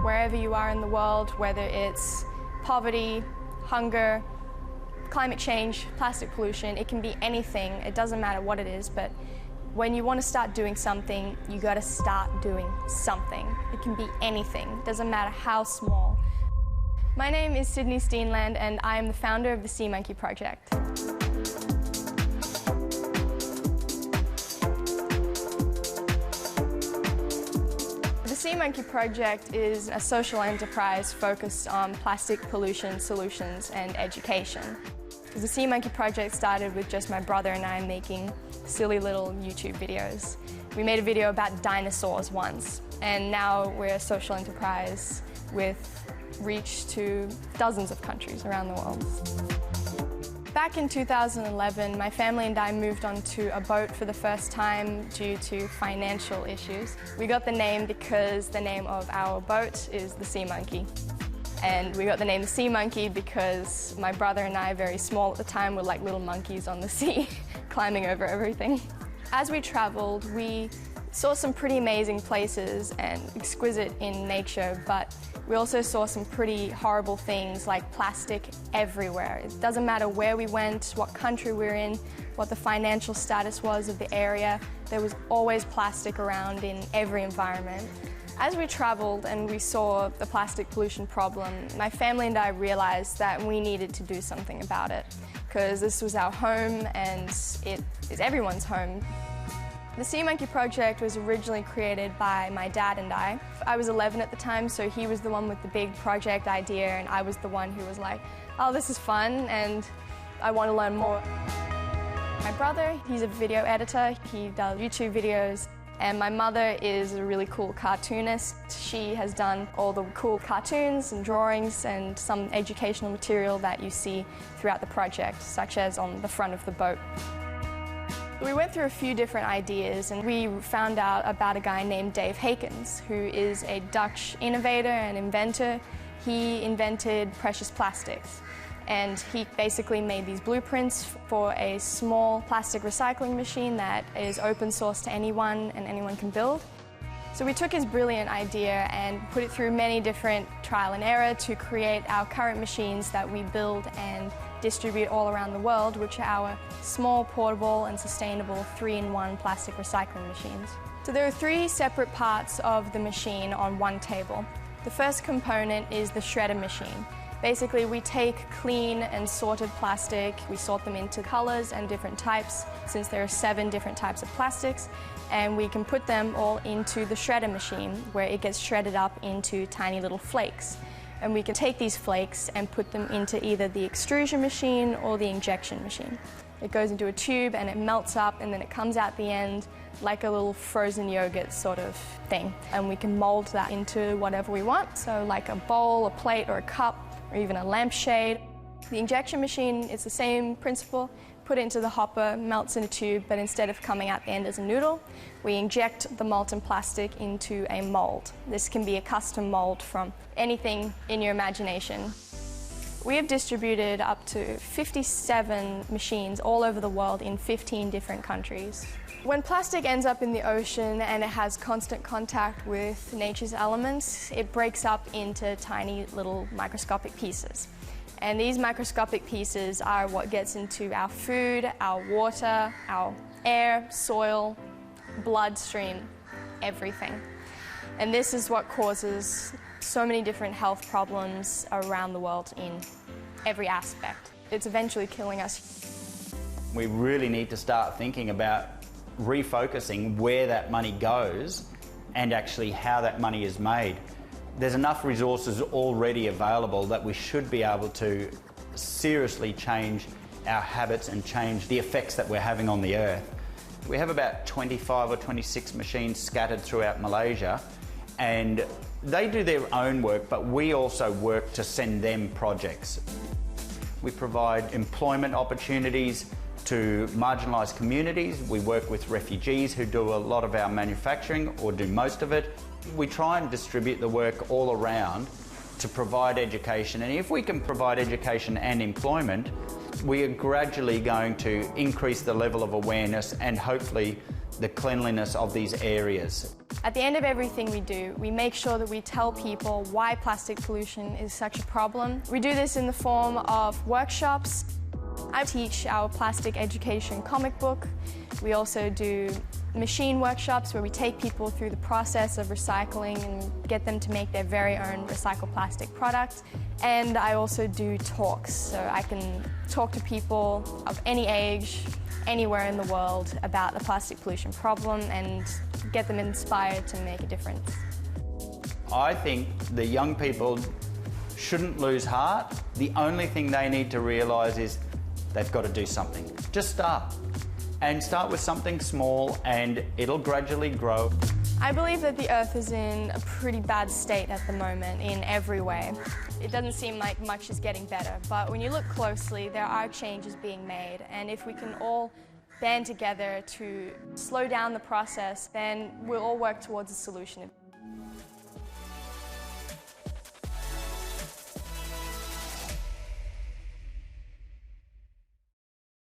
Wherever you are in the world, whether it's poverty, hunger, climate change, plastic pollution, it can be anything. It doesn't matter what it is, but when you want to start doing something, you got to start doing something. It can be anything. It doesn't matter how small. My name is Sydney Steenland, and I am the founder of the Sea Monkey Project. The Sea Monkey Project is a social enterprise focused on plastic pollution solutions and education. The Sea Monkey Project started with just my brother and I making silly little YouTube videos. We made a video about dinosaurs once, and now we're a social enterprise with reach to dozens of countries around the world. Back in 2011, my family and I moved onto a boat for the first time due to financial issues. We got the name because the name of our boat is the Sea Monkey. And we got the name the Sea Monkey because my brother and I, very small at the time, were like little monkeys on the sea, climbing over everything. As we traveled, we saw some pretty amazing places and exquisite in nature, but we also saw some pretty horrible things like plastic everywhere. It doesn't matter where we went, what country we were in, what the financial status was of the area, there was always plastic around in every environment. As we traveled and we saw the plastic pollution problem, my family and I realized that we needed to do something about it, because this was our home and it is everyone's home. The Sea Monkey Project was originally created by my dad and I. I was 11 at the time, so he was the one with the big project idea, and I was the one who was like, oh, this is fun and I want to learn more. My brother, he's a video editor, he does YouTube videos, and my mother is a really cool cartoonist. She has done all the cool cartoons and drawings and some educational material that you see throughout the project, such as on the front of the boat. We went through a few different ideas, and we found out about a guy named Dave Hakens, who is a Dutch innovator and inventor. He invented precious plastics, and he basically made these blueprints for a small plastic recycling machine that is open source to anyone and anyone can build. So we took his brilliant idea and put it through many different trial and error to create our current machines that we build and distribute all around the world, which are our small, portable and sustainable 3-in-1 plastic recycling machines. So there are 3 separate parts of the machine on one table. The first component is the shredder machine. Basically, we take clean and sorted plastic, we sort them into colors and different types, since there are 7 different types of plastics, and we can put them all into the shredder machine, where it gets shredded up into tiny little flakes. And we can take these flakes and put them into either the extrusion machine or the injection machine. It goes into a tube and it melts up, and then it comes out the end like a little frozen yogurt sort of thing. And we can mold that into whatever we want, so like a bowl, a plate or a cup, or even a lampshade. The injection machine, it's the same principle. Put it into the hopper, melts in a tube, but instead of coming out the end as a noodle, we inject the molten plastic into a mold. This can be a custom mold from anything in your imagination. We have distributed up to 57 machines all over the world in 15 different countries. When plastic ends up in the ocean and it has constant contact with nature's elements, it breaks up into tiny little microscopic pieces. And these microscopic pieces are what gets into our food, our water, our air, soil, bloodstream, everything. And this is what causes so many different health problems around the world in every aspect. It's eventually killing us. We really need to start thinking about refocusing where that money goes and actually how that money is made. There's enough resources already available that we should be able to seriously change our habits and change the effects that we're having on the earth. We have about 25 or 26 machines scattered throughout Malaysia, and they do their own work, but we also work to send them projects. We provide employment opportunities to marginalised communities. We work with refugees who do a lot of our manufacturing or do most of it. We try and distribute the work all around to provide education, and if we can provide education and employment, we are gradually going to increase the level of awareness and hopefully the cleanliness of these areas. At the end of everything we do, we make sure that we tell people why plastic pollution is such a problem. We do this in the form of workshops. I teach our plastic education comic book. We also do machine workshops where we take people through the process of recycling and get them to make their very own recycled plastic product. And I also do talks, so I can talk to people of any age, anywhere in the world about the plastic pollution problem and get them inspired to make a difference. I think the young people shouldn't lose heart. The only thing they need to realise is they've got to do something. Just start. And start with something small and it'll gradually grow. I believe that the Earth is in a pretty bad state at the moment in every way. It doesn't seem like much is getting better, but when you look closely, there are changes being made, and if we can all band together to slow down the process, then we'll all work towards a solution.